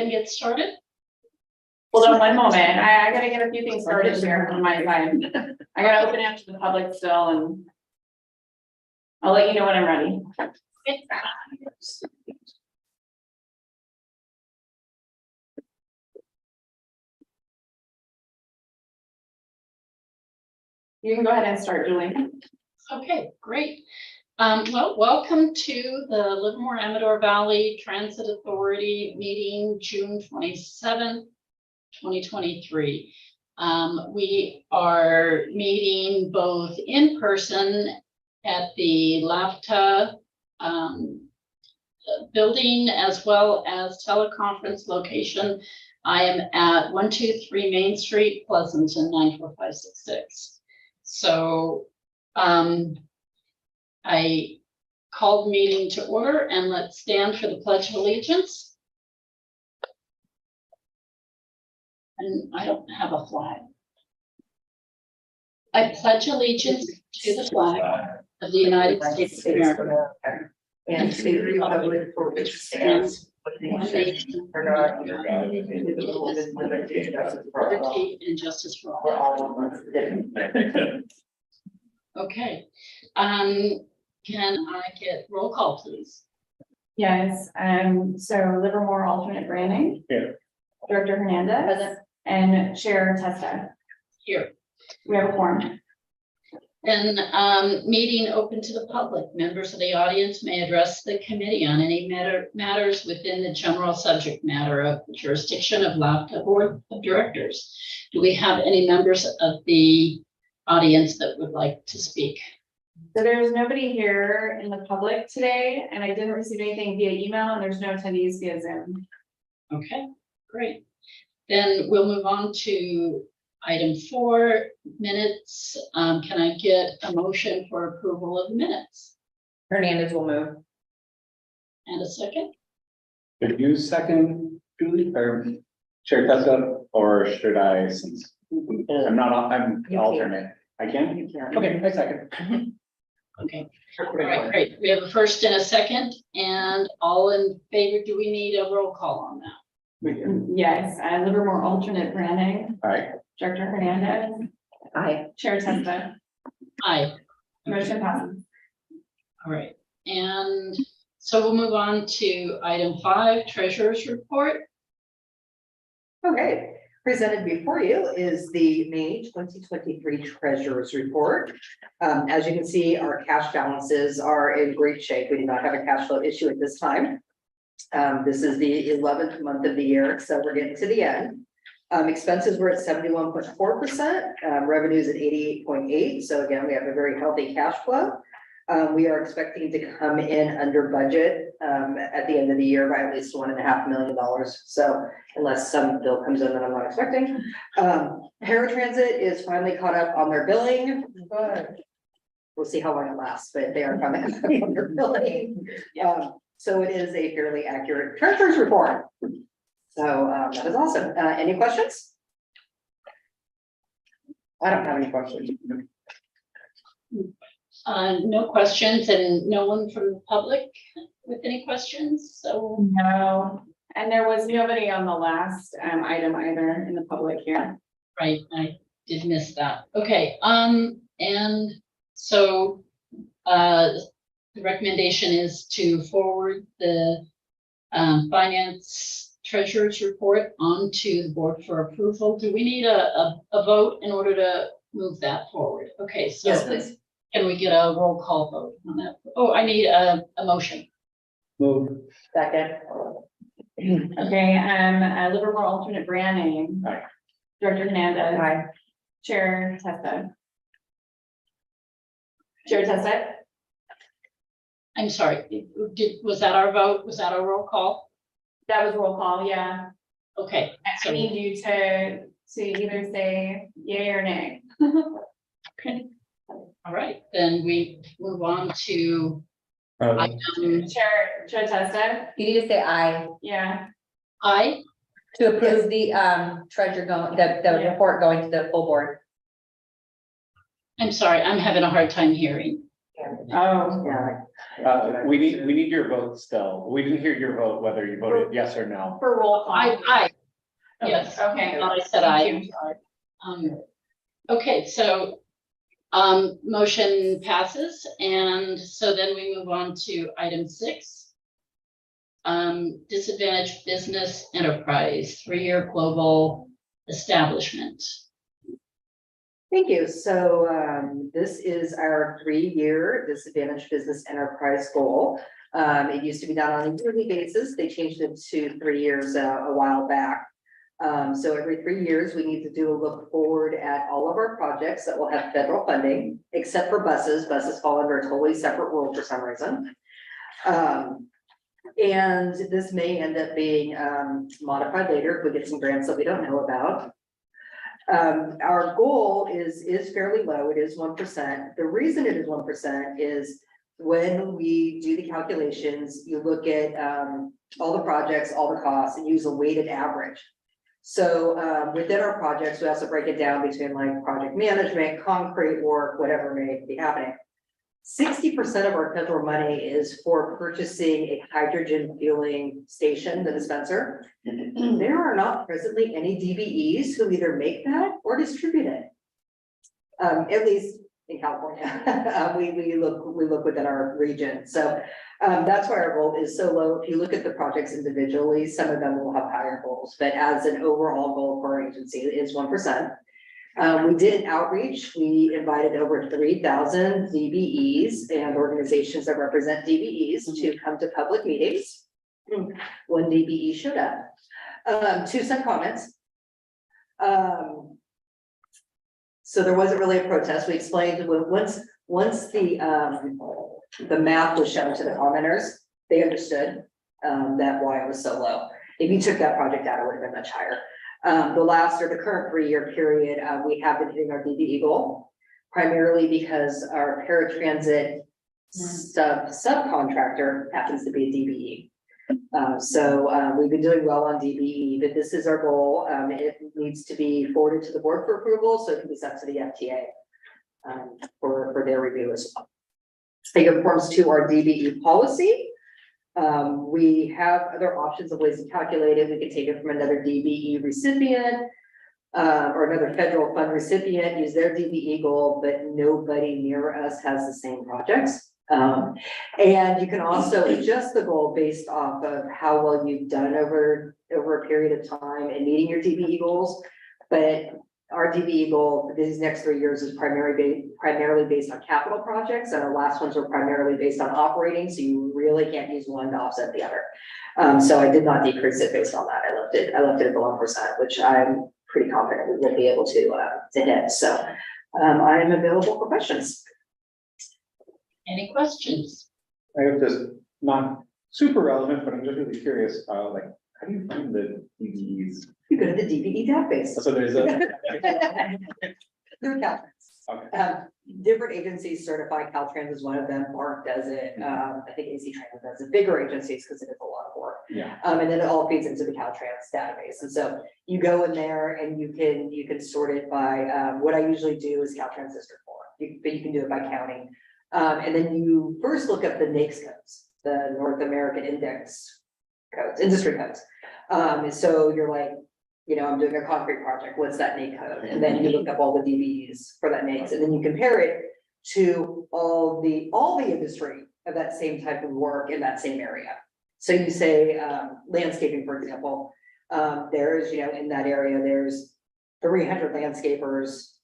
And get started. Hold on one moment. I gotta get a few things started here on my side. I gotta open it up to the public still and I'll let you know when I'm ready. You can go ahead and start, Julie. Okay, great. Well, welcome to the Livermore Amador Valley Transit Authority meeting, June 27th, 2023. We are meeting both in person at the LAVTA building as well as teleconference location. I am at 123 Main Street, Pleasanton, 94566. So I called the meeting to order, and let's stand for the Pledge of Allegiance. And I don't have a flag. I pledge allegiance to the flag of the United States of America and to the republic for which it stands, one nation, under God, indivisible, with liberty and justice for all. Okay. Can I get roll call, please? Yes, so Livermore alternate Branning. Here. Director Hernandez. Present. And Chair Testa. Here. We have a quorum. And meeting open to the public. Members of the audience may address the committee on any matters within the general subject matter of the jurisdiction of LAVTA Board of Directors. Do we have any members of the audience that would like to speak? So there's nobody here in the public today, and I didn't receive anything via email, and there's no attendees via Zoom. Okay, great. Then we'll move on to item 4, minutes. Can I get a motion for approval of the minutes? Hernandez will move. And a second? Did you second, Julie, or Chair Tessa, or should I, since I'm not, I'm the alternate, I can? You can. Okay, I second. Okay, all right, great. We have a first and a second, and all in favor. Do we need a roll call on that? We can. Yes, Livermore alternate Branning. All right, Director Hernandez. Aye. Chair Testa. Aye. Motion passes. All right, and so we'll move on to item 5, treasurer's report. Okay, presented before you is the May 2023 Treasurer's Report. As you can see, our cash balances are in great shape. We do not have a cash flow issue at this time. This is the 11th month of the year, so we're getting to the end. Expenses were at 71.4%, revenues at 88.8%. So again, we have a very healthy cash flow. We are expecting to come in under budget at the end of the year by at least $1.5 million. So unless some bill comes in that I'm not expecting. Paratransit is finally caught up on their billing, but we'll see how long it lasts, but they are finally caught up on their billing. So it is a fairly accurate treasurer's report. So that is awesome. Any questions? I don't have any questions. No questions, and no one from the public with any questions. So No, and there was nobody on the last item either in the public here. right, I did miss that. Okay, and so the recommendation is to forward the finance treasurer's report onto the board for approval. Do we need a vote in order to move that forward? Okay, so Yes, please. can we get a roll call vote on that? Oh, I need a motion. move. Second. Okay, Livermore alternate Branning. Aye. Director Hernandez. Aye. Chair Testa. Chair Testa. I'm sorry, was that our vote? Was that our roll call? That was roll call, yeah. Okay, I so need you to either say yay or nay. okay. All right, then we move on to item Chair Testa. You need to say aye Yeah. I. to approve the treasure going, the Yeah. report going to the full board. I'm sorry, I'm having a hard time hearing. Oh, Yeah, We need your vote still. We didn't hear your vote, whether you voted yes or no. for roll call. Yes. Okay. I said Thank you. Okay, so, motion passes, and so then we move on to item 6. Disadvantaged business enterprise, 3-year global establishment. thank you. So this is our 3-year disadvantaged business enterprise goal. It used to be done on a yearly basis. They changed it to 3 years a while back. So every 3 years, we need to do a look forward at all of our projects that will have federal funding, except for buses. Buses fall under a totally separate rule for some reason. And this may end up being modified later if we get some grants that we don't know about. Our goal is fairly low. It is 1%. The reason it is 1% is when we do the calculations, you look at all the projects, all the costs, and use a weighted average. So within our projects, we also break it down between like project management, concrete work, whatever may be happening. 60% of our federal money is for purchasing a hydrogen fueling station, the dispenser. There are not presently any DBEs who either make that or distribute it. At least in California, we look within our region. So that's why our goal is so low. If you look at the projects individually, some of them will have higher goals, but as an overall goal for our agency, it is 1%. We did an outreach. We invited over 3,000 DBEs and organizations that represent DBEs to come to public meetings. One DBE showed up. 2 sent comments. So there wasn't really a protest. We explained once the math was shown to the commenters, they understood that why it was so low. If you took that project out, it would have been much higher. The current 3-year period, we have been hitting our DBE goal, primarily because our paratransit subcontractor happens to be a DBE. So we've been doing well on DBE, but this is our goal. It needs to be forwarded to the board for approval, so it can be sent to the FTA for their review as well. It conforms to our DBE policy. We have other options of ways to calculate it. We could take it from another DBE recipient or another federal fund recipient, use their DBE goal, but nobody near us has the same projects. And you can also adjust the goal based off of how well you've done over a period of time and meeting your DBE goals. But our DBE goal for these next 3 years is primarily based on capital projects, and our last ones were primarily based on operating, so you really can't use one to offset the other. So I did not decrease it based on that. I left it at the 1%, which I'm pretty confident we will be able to hit. So I am available for questions. Any questions? I have this not super relevant, but I'm just really curious, like, how do you find the DBEs? You go to the DBE database. So there's a. Through Caltrans. Okay. Different agencies certify. Caltrans is one of them. Mark does it. I think AC Transit does it. Bigger agencies because it is a lot of work. Yeah. And then it all feeds into the Caltrans database. And so you go in there and you can sort it by what I usually do is Caltrans district 4, but you can do it by county. And then you first look up the NAICS codes, the North American Index codes, industry codes. So you're like, you know, I'm doing a concrete project, what's that NAICS code? And then you look up all the DBEs for that NAICS, and then you compare it to all the industry of that same type of work in that same area. So you say landscaping, for example, there's, you know, in that area, there's 300 landscapers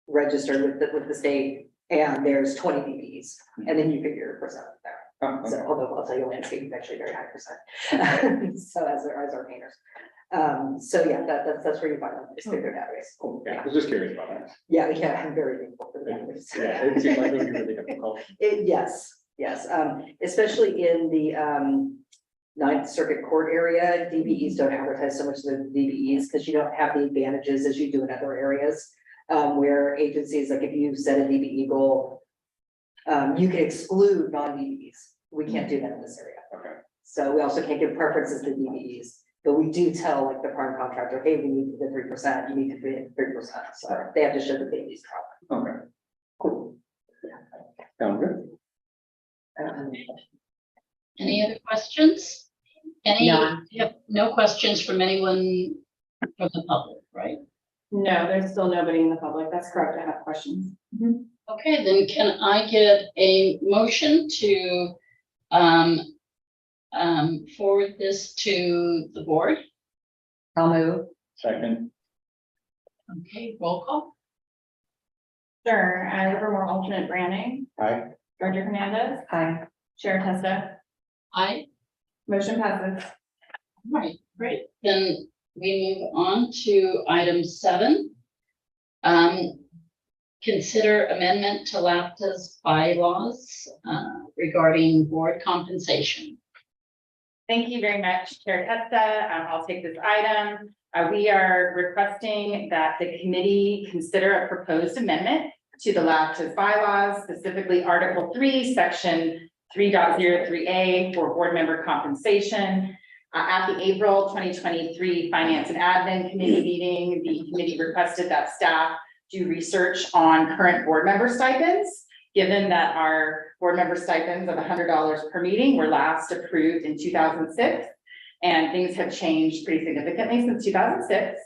registered with the state, and there's 20 DBEs, and then you figure your percent there. Oh, So okay. although I'll tell you landscaping is actually a very high percent. So as our painters. So yeah, that's where you find them, is through their database. Cool. Yeah, I was just curious about that. Yeah, I'm very thankful for the database. Yeah, it seems like it would be really difficult. Yes, especially in the 9th Circuit Court area, DBEs don't advertise so much of the DBEs because you don't have the advantages as you do in other areas. Where agencies, like if you set a DBE goal, you can exclude non-DBEs. We can't do that in this area. Okay. So we also can't give preferences to DBEs, but we do tell like the prime contractor, hey, we need to get 3%, you need to be 3%. So they have to show that they use profit. Okay. Cool. Sound good? Any other questions? None. Yep, no questions from anyone from the public, right? No, there's still nobody in the public. That's correct. I have questions. Okay, then can I get a motion to forward this to the board? I'll move. Second, Okay, roll call. Sure. Livermore alternate Branning, aye. Director Hernandez, Aye. Chair Testa, Aye. motion passes. All right, great. Then we move on to item 7. Consider amendment to LAVTA's bylaws regarding board compensation. Thank you very much, Chair Testa. I'll take this item. We are requesting that the committee consider a proposed amendment to the LAVTA's bylaws, specifically Article 3, Section 3.03A for board member compensation. At the April 2023 Finance and Admin Committee meeting, the committee requested that staff do research on current board member stipends, given that our board member stipends of $100 per meeting were last approved in 2006, and things have changed pretty significantly since 2006.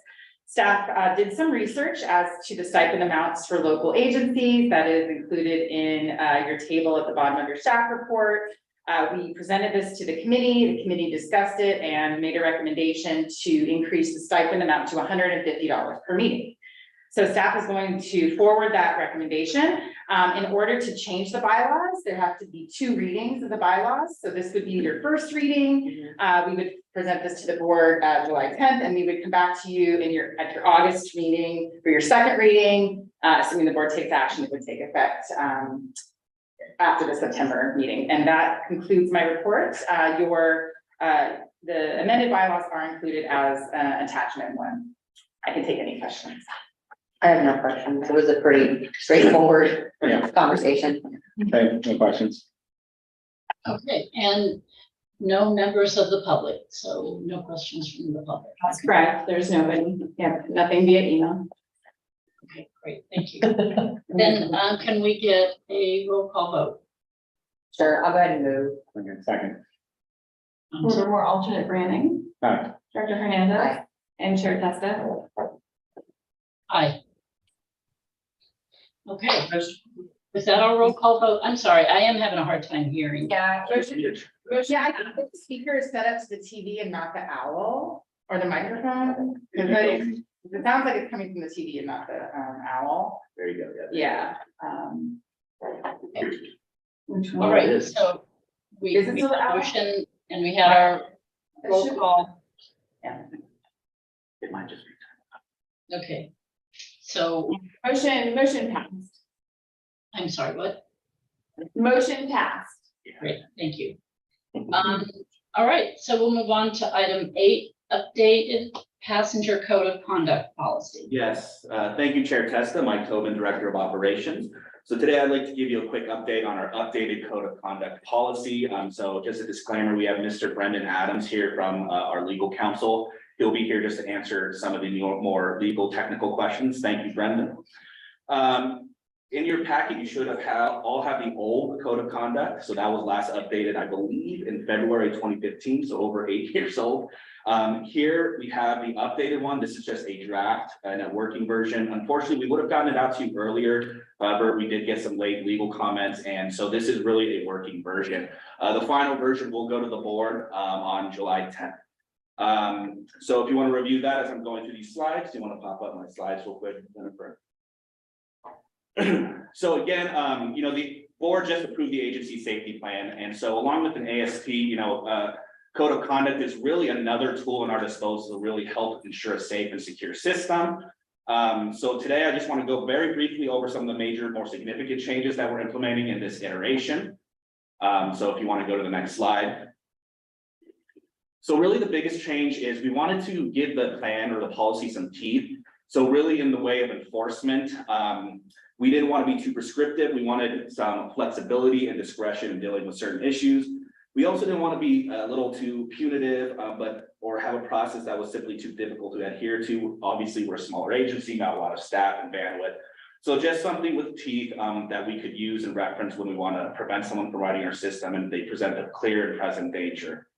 Staff did some research as to the stipend amounts for local agencies. That is included in your table at the bottom of your staff report. We presented this to the committee discussed it and made a recommendation to increase the stipend amount to $150 per meeting. So staff is going to forward that recommendation. In order to change the bylaws, there have to be 2 readings of the bylaws. So this would be your first reading. We would present this to the board July 10th, and we would come back to you at your August meeting for your second reading. Assuming the board takes action, it would take effect after the September meeting. And that concludes my report. The amended bylaws are included as attachment 1. I can take any questions. I have no questions. It was a pretty straightforward Yeah. conversation. Okay, no questions. Okay, and no members of the public, so no questions from the public. That's correct. There's nobody. Yeah, nothing via email. Okay, great, thank you. Then can we get a roll call vote? Sure, I'll go ahead and move. Okay, second, Livermore alternate Branning, aye. Director Hernandez, and Chair Testa. Aye. Okay, is that our roll call vote? I'm sorry, I am having a hard time hearing. Yeah. Yeah, I think the speaker is set up to the TV and not the owl or the microphone. Because it sounds like it's coming from the TV and not the owl. There you go. Yeah. All right, so we Is it we still had a out? motion and we had our roll call. Yeah. It might just be. Okay, so Motion passed. I'm sorry, what? Motion passed. Great, thank you. All right, so we'll move on to item 8, updated passenger code of conduct policy. Yes, thank you, Chair Testa, Mike Tobin, Director of Operations. So today I'd like to give you a quick update on our updated code of conduct policy. So just a disclaimer, we have Mr. Brendan Adams here from our legal counsel. He'll be here just to answer some of the more legal technical questions. Thank you, Brendan. In your packet, you should all have the old code of conduct. So that was last updated, I believe, in February 2015, so over 8 years old. Here we have the updated one. This is just a draft and a working version. Unfortunately, we would have gotten it out to you earlier. However, we did get some late legal comments, and so this is really a working version. The final version will go to the board on July 10th. So if you want to review that as I'm going through these slides, do you want to pop up my slides real quick, Jennifer? So again, the board just approved the agency safety plan. And so along with an ASP, code of conduct is really another tool in our disposal to really help ensure a safe and secure system. So today I just want to go very briefly over some of the major, more significant changes that we're implementing in this iteration. So if you want to go to the next slide. So really the biggest change is we wanted to give the plan or the policy some teeth. So really in the way of enforcement, we didn't want to be too prescriptive. We wanted some flexibility and discretion in dealing with certain issues. We also didn't want to be a little too punitive, or have a process that was simply too difficult to adhere to. Obviously, we're a smaller agency, not a lot of staff and bandwidth. So just something with teeth that we could use and reference when we want to prevent someone from riding our system and they present a clear and present danger.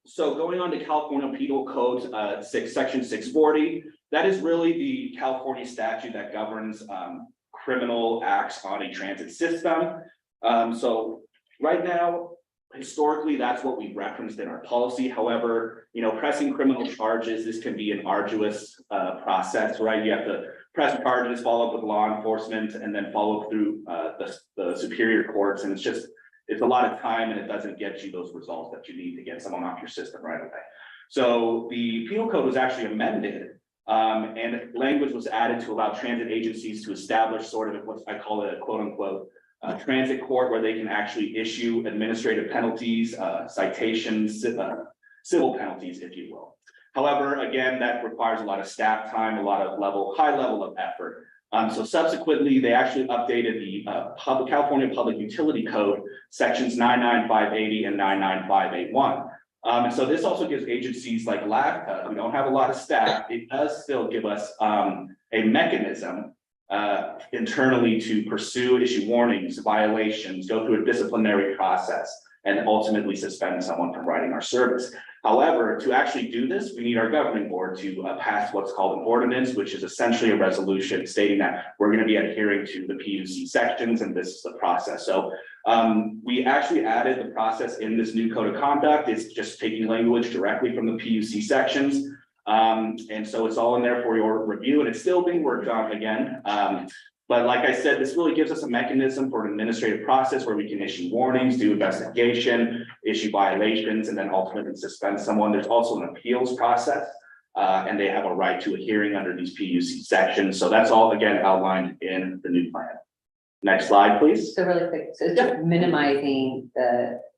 So going on to California Penal Code, section 640, that is really the California statute that governs criminal acts on a transit system. So right now, historically, that's what we referenced in our policy. However, pressing criminal charges, this can be an arduous process, right? You have to press charges, follow up with law enforcement, and then follow through the superior courts. And it's a lot of time, and it doesn't get you those results that you need to get someone off your system right away. So the penal code was actually amended, and language was added to allow transit agencies to establish sort of what I call it a quote unquote transit court, where they can actually issue administrative penalties, citations, civil penalties, if you will. However, again, that requires a lot of staff time, a lot of high level of effort. So subsequently, they actually updated the California Public Utility Code, sections 99580 and 99581. And so this also gives agencies like LAVTA, who don't have a lot of staff, it does still give us a mechanism internally to pursue, issue warnings, violations, go through a disciplinary process, and ultimately suspend someone from riding our service. However, to actually do this, we need our governing board to pass what's called an ordinance, which is essentially a resolution stating that we're going to be adhering to the PUC sections, and this is the process. So we actually added the process in this new code of conduct. It's just taking language directly from the PUC sections. And so it's all in there for your review, and it's still being worked on again. But like I said, this really gives us a mechanism for an administrative process where we can issue warnings, do investigation, issue violations, and then ultimately suspend someone. There's also an appeals process, and they have a right to a hearing under these PUC sections. So that's all again outlined in the new plan. Next slide, please. So really quick, so it's just minimizing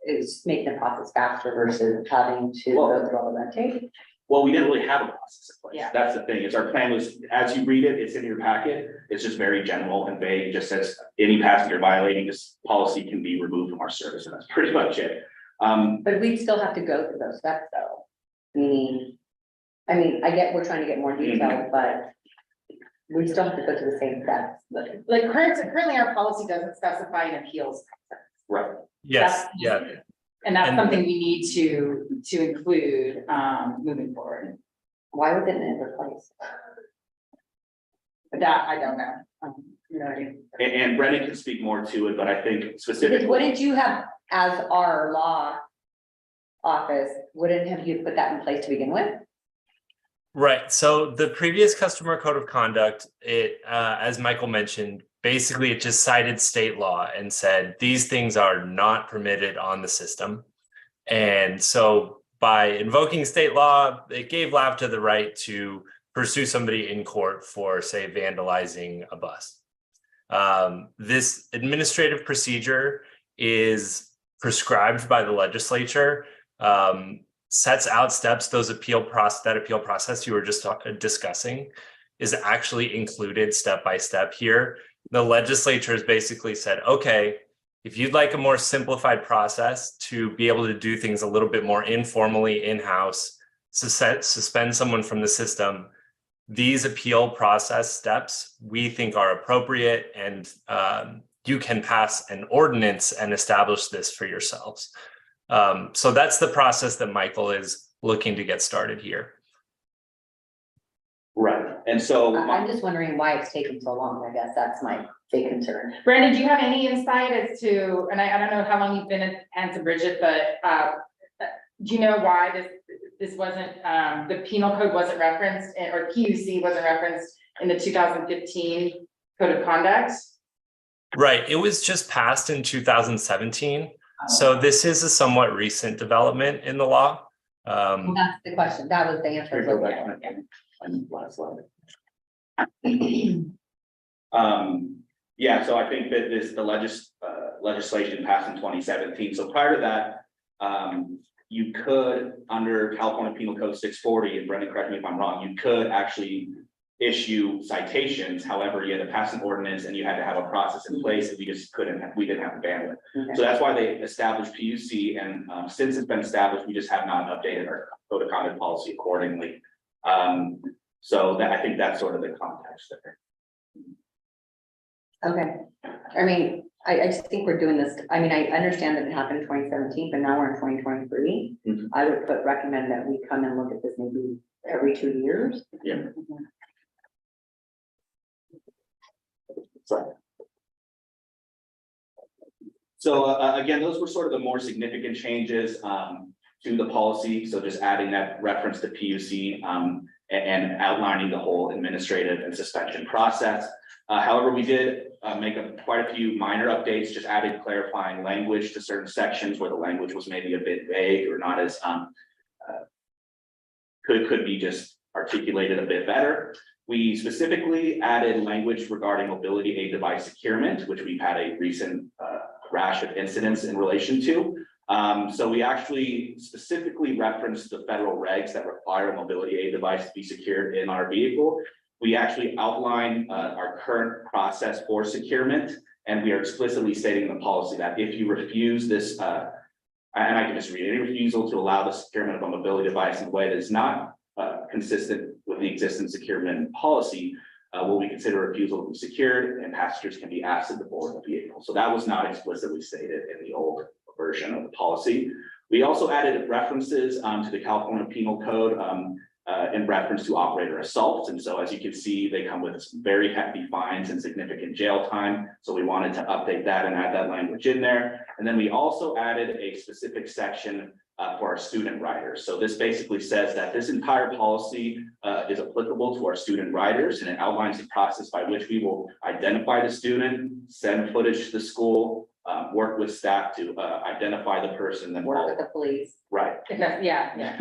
is making the process faster versus having to go through all the red tape. Well, we didn't really have a process in place. Yeah. That's the thing, is our plan was, as you read it, it's in your packet. It's just very general and vague. It just says any passenger violating this policy can be removed from our service, and that's pretty much it. But we still have to go through those steps though. Meaning, I mean, I get we're trying to get more detail, but we still have to go through the same steps. Like currently our policy doesn't specify an appeals process. Right. Yes, yeah. And that's And- something we need to include moving forward. Why was it in the place? But that, I don't know. You know what I mean? And Brendan can speak more to it, but I think Because specifically. wouldn't you have, as our law office, wouldn't have you put that in place to begin with? Right. So the previous customer code of conduct, it, as Michael mentioned, basically it just cited state law and said these things are not permitted on the system. And so by invoking state law, it gave LAVTA the right to pursue somebody in court for, say, vandalizing a bus. This administrative procedure is prescribed by the legislature, sets out steps. That appeal process you were just discussing is actually included step by step here. The legislature has basically said, okay, if you'd like a more simplified process to be able to do things a little bit more informally in-house, suspend someone from the system, these appeal process steps we think are appropriate, and you can pass an ordinance and establish this for yourselves. So that's the process that Michael is looking to get started here. Right, and so. I'm just wondering why it's taking so long. I guess that's my big concern. Brandon, do you have any insight as to, and I don't know how long you've been at Hanson Bridget, but do you know why this wasn't, the penal code wasn't referenced, or PUC wasn't referenced in the 2015 code of conduct? Right, it was just passed in 2017. So this is a somewhat recent development in the law. Well, that's the question. That was the answer. Go back to my last slide. Yeah, so I think that the legislation passed in 2017. So prior to that, you could, under California Penal Code 640, and Brendan, correct me if I'm wrong, you could actually issue citations. However, you had to pass an ordinance and you had to have a process in place, and we just couldn't, we didn't have the bandwidth. Okay. So that's why they established PUC, and since it's been established, we just have not updated our code of conduct policy accordingly. So that, I think that's sort of the context there. Okay, I mean, I just think we're doing this, I mean, I understand that it happened in 2017, but now we're in 2023. Mhm. I would recommend that we come and look at this maybe every 2 years. Yeah. So again, those were sort of the more significant changes to the policy. So just adding that reference to PUC and outlining the whole administrative and suspension process. However, we did make quite a few minor updates, just added clarifying language to certain sections where the language was maybe a bit vague or not as could be just articulated a bit better. We specifically added language regarding mobility aid device securement, which we've had a recent rash of incidents in relation to. So we actually specifically referenced the federal regs that require a mobility aid device to be secured in our vehicle. We actually outline our current process for securement, and we are explicitly stating in the policy that if you refuse this, and I can just read it, any refusal to allow the securement of a mobility device in a way that is not consistent with the existing securement policy, will be considered a refusal to be secured, and passengers can be asked to board the vehicle. So that was not explicitly stated in the old version of the policy. We also added references to the California Penal Code in reference to operator assault. And so as you can see, they come with some very hefty fines and significant jail time. So we wanted to update that and add that language in there. And then we also added a specific section for our student riders. So this basically says that this entire policy is applicable to our student riders, and it outlines the process by which we will identify the student, send footage to the school, work with staff to identify the person, then Work with the police. right. Yeah.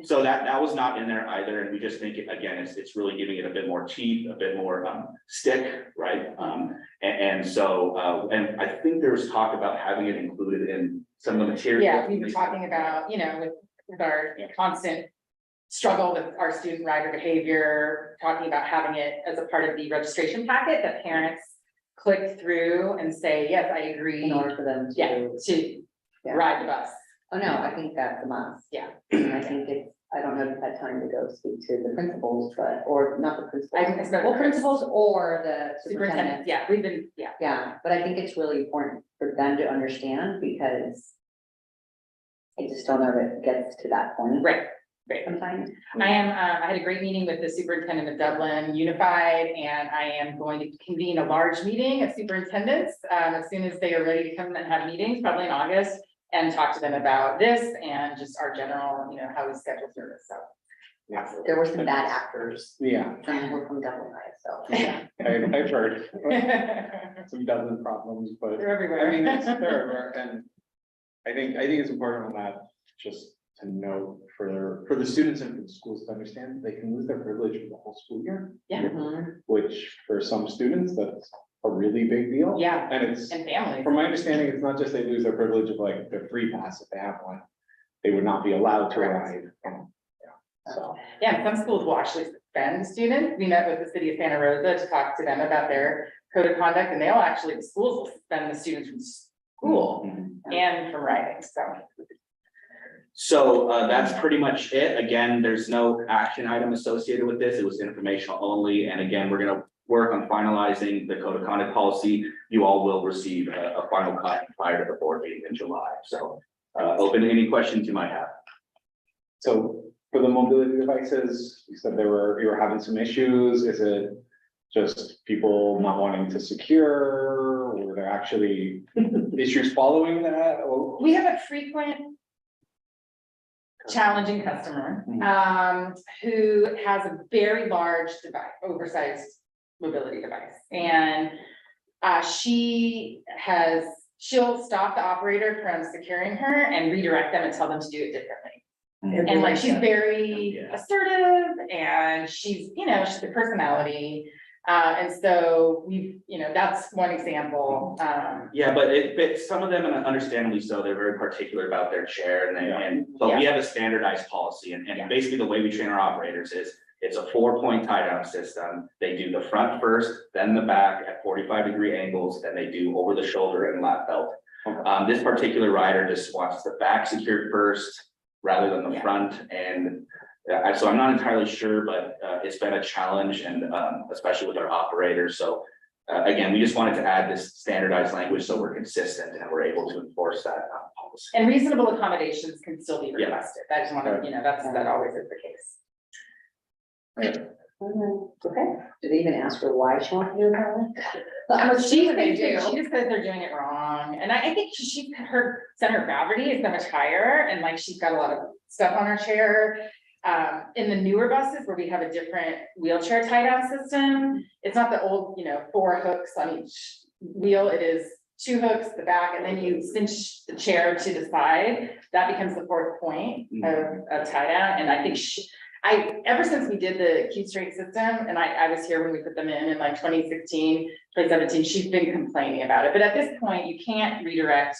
So that was not in there either, and we just think it, again, it's really giving it a bit more teeth, a bit more stick, right? And so and I think there was talk about having it included in some of the material. Yeah, we've been talking about, with our constant struggle with our student rider behavior, talking about having it as a part of the registration packet that parents click through and say, yes, I agree. In order for them to. To ride the bus. Oh, no, I think that's a must. Yeah. And I think I don't know if you've had time to go speak to the principals, or not the I think principals. it's Well, principals or the Superintendent, superintendent. yeah, we've been, Yeah, but I think it's really important for them to understand, because I just don't know if it gets to that point. right. Sometimes. I had a great meeting with the superintendent of Dublin Unified, and I am going to convene a large meeting of superintendents as soon as they are ready to come and have meetings, probably in August, and talk to them about this and just our general, how we schedule service, so. Yeah. There were some bad actors. Yeah, We're from Dublin, so. I've heard some dozen problems, but They're I mean, everywhere. they're everywhere, and I think it's important on that, just to note for the students and for the schools to understand, they can lose their privilege for the whole school year. Yeah. Mhm. Which for some students, that's a really big deal. Yeah. And it's, And families. from my understanding, it's not just they lose their privilege of like their free pass if they have one. They would not be allowed to Correct. ride. So, Yeah, and some schools will actually suspend students. We met with the city of Santa Rosa to talk to them about their code of conduct, and the schools will suspend the students from school and from riding, so. So that's pretty much it. Again, there's no action item associated with this. It was informational only. And again, we're gonna work on finalizing the code of conduct policy. You all will receive a final copy prior to the board meeting in July. So open to any questions you might have. so for the mobility devices, you said you were having some issues. Is it just people not wanting to secure, or were there actually issues following that? Or- We have a frequent challenging customer, who has a very large device, oversized mobility device. And she'll stop the operator from securing her and redirect them and tell them to do it differently. And like, she's very assertive, and she's a personality. And so that's one example. Yeah, but some of them, and understandably so, they're very particular about their chair but we have a standardized policy, and basically the way we train our operators is it's a 4-point tie down system. They do the front first, then the back at 45-degree angles, then they do over the shoulder and lap belt. This particular rider just wants the back secured first rather than the front, and so I'm not entirely sure, but it's been a challenge, and especially with our operators. So again, we just wanted to add this standardized language so we're consistent and we're able to enforce that policy. And reasonable accommodations can still be Yeah. requested. I just want to, that always is the case. Okay, did they even ask her why she wanted to do that? She just says they're doing it wrong, and I think her center of gravity is so much higher, and like she's got a lot of stuff on her chair. In the newer buses where we have a different wheelchair tie down system, it's not the old, 4 hooks on each wheel, it is 2 hooks, the back, and then you cinch the chair to the side. That becomes the 4th point of tie down, and I think ever since we did the Q straight system, and I was here when we put them in like 2016, 2017, she's been complaining about it. But at this point, you can't redirect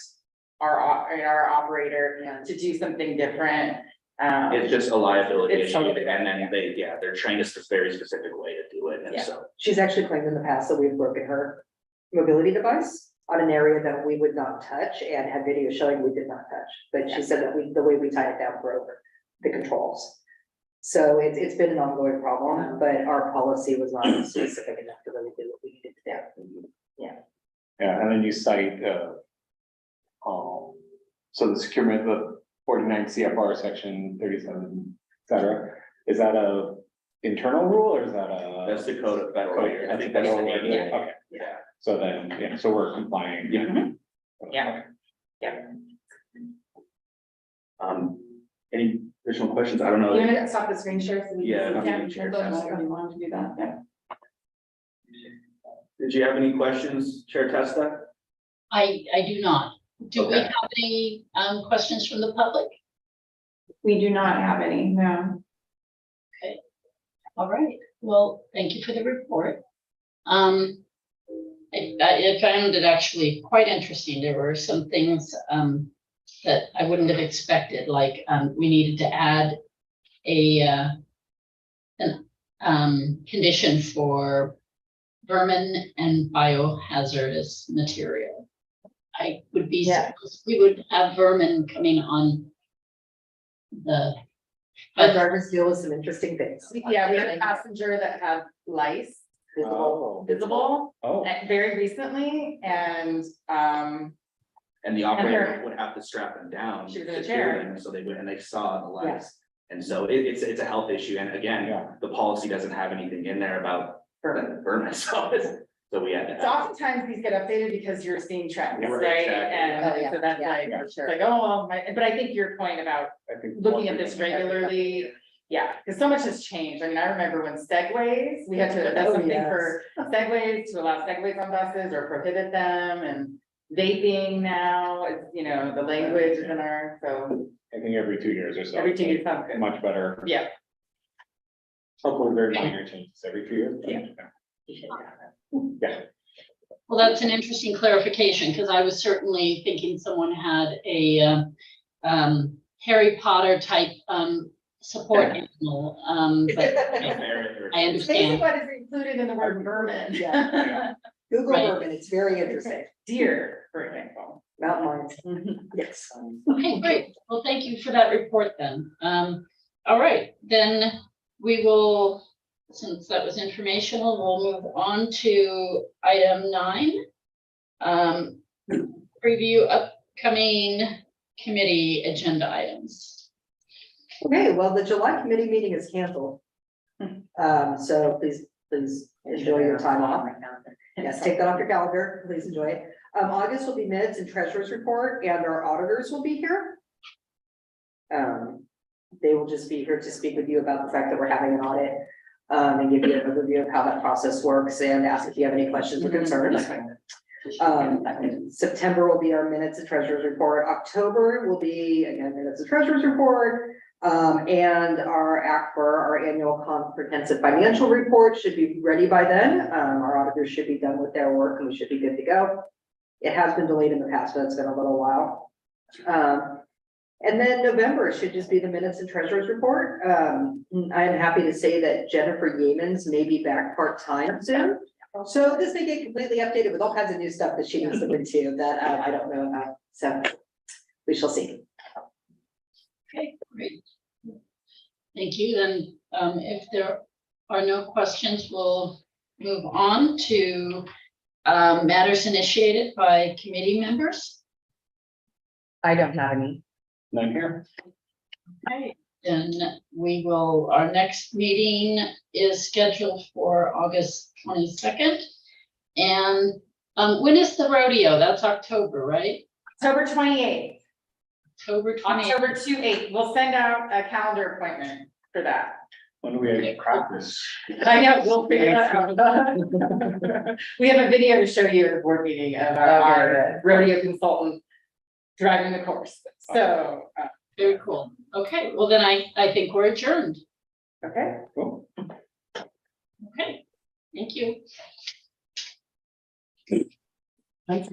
our operator to do something different. It's just a liability It's issue, totally and then they're trained a very specific way to do it, and Yeah. so. She's actually claimed in the past that we've broken her mobility device on an area that we would not touch and had video showing we did not touch. But she said that the way we tied it down broke the controls. So it's been an ongoing problem, but our policy was not specific enough to really do what we needed to do. Yeah, and then you cite, so the securement, the 49 CFR section 37, et cetera, is that a internal rule or is that That's the code of federal, Code, I think that's the name, yeah, okay, yeah. so then, yeah, so we're complying. Yeah. Any additional questions? I don't know. You want to stop the screen share? So we Yeah, can share. want to do that, yeah. Did you have any questions, Chair Testa? I do not. Do we Okay. have any questions from the public? We do not have any, no. All right, well, thank you for the report. I found it actually quite interesting. There were some things that I wouldn't have expected, like we needed to add an condition for vermin and biohazardous material. I would be Yeah. surprised we would have vermin coming on the. Our drivers deal with some interesting things. Yeah, we had a passenger that had lice visible Oh, very recently, and And the operator her- would have to strap them down. She was in a secure chair. them, So they would, and they saw the lights. Yes. And so it's a health issue, and again, yeah, the policy doesn't have anything in there about vermin, so we had to. so oftentimes these get updated because you're seeing trends, Yeah, right? exactly. And so that's like, for sure. like, oh, well, but I think your point about I think. looking at this regularly, yeah, because so much has changed. I mean, I remember when segways, we had to, that's Oh, something yes. for segways, to allow segways on buses or prohibit them, and vaping now, it's, the language is in our, so I think every 2 years or so. every 2 years sounds good. Much better. Yeah. Hopefully very minor changes every 2 years. but, Yeah. Well, that's an interesting clarification, because I was certainly thinking someone had a Harry Potter type support animal, but I It's basically understand. what is included in the word vermin. Yeah. Google Right. vermin, it's very interesting. Deer, for example. Mountain lions, yes. Okay, great. Well, thank you for that report then. All right, then we will, since that was informational, we'll move on to item 9. Preview upcoming committee agenda items. Okay, well, the July committee meeting is canceled. So please enjoy your time off. Yes, take that off your calendar, please enjoy it. August will be minutes and treasurer's report, and our auditors will be here. They will just be here to speak with you about the fact that we're having an audit, and give you an overview of how that process works and ask if you have any questions or concerns. September will be our minutes and treasurer's report. October will be, again, minutes and treasurer's report. And our annual comprehensive financial report should be ready by then. Our auditors should be done with their work and we should be good to go. It has been delayed in the past, but it's been a little while. And then November should just be the minutes and treasurer's report. I'm happy to say that Jennifer Yeamans may be back part-time soon. So this may get completely updated with all kinds of new stuff that she needs to look into that I don't know about. So we shall see. Okay, great. Thank you. Then if there are no questions, we'll move on to Matters initiated by committee members. I don't have any. None here. Okay, then we will, our next meeting is scheduled for August 22nd. And when is the rodeo? That's October, right? October 28th, October 28th. October 28th. We'll send out a calendar appointment for that. When do we practice? I know, we'll figure that out. We have a video to show you at the board meeting of our rodeo consultant driving the course. So, Very cool. Okay, well then I think we're adjourned. okay. Cool. Okay, thank you. Thanks.